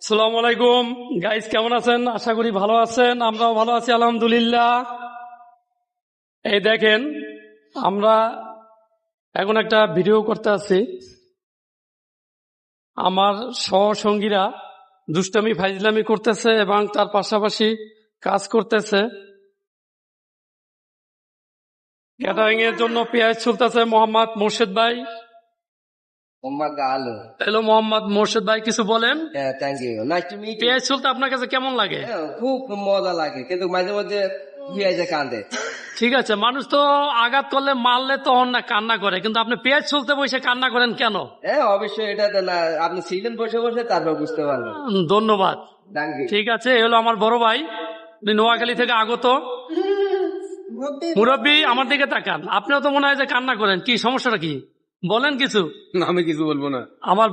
আসসালামু আলাইকুম গাইস, কেমন আছেন? আশা করি ভালো আছেন। আমরাও ভালো আছি আলহামদুলিল্লাহ। এই দেখেন, আমরা এখন একটা ভিডিও করতে আছি। আমার সহসঙ্গীরা দুষ্টামি ফাইজলামি করতেছে এবং তার পাশাপাশি কাজ করতেছে। ক্যাটারিং এর জন্য পেঁয়াজ চলতেছে। মোহাম্মদ মোর্শেদ ভাই, হ্যালো মোহাম্মদ মোর্শেদ ভাই, কিছু বলেন। Thank you, nice to meet you. পেঁয়াজ চলতে আপনার কাছে কেমন লাগে? খুব মজা লাগে, কিন্তু মাঝে মধ্যে পেঁয়াজে কান্দে। ঠিক আছে, মানুষ তো আঘাত করলে মারলে তখন না কান্না করে, কিন্তু আপনি পেঁয়াজ চলতে বসে কান্না করেন কেন? অবশ্যই এটা তো না, আপনি ছিলেন বসে বসে, তারপর বুঝতে পারবেন। ধন্যবাদ। Thank you. ঠিক আছে, এ হলো আমার বড় ভাই, উনি নোয়াখালী থেকে আগত। মুরব্বী, আমার দিকে তাকান। আপনিও তো মনে হয় যে কান্না করেন, কি সমস্যাটা কি বলেন কিছু? আমি কিছু বলবো না। আমার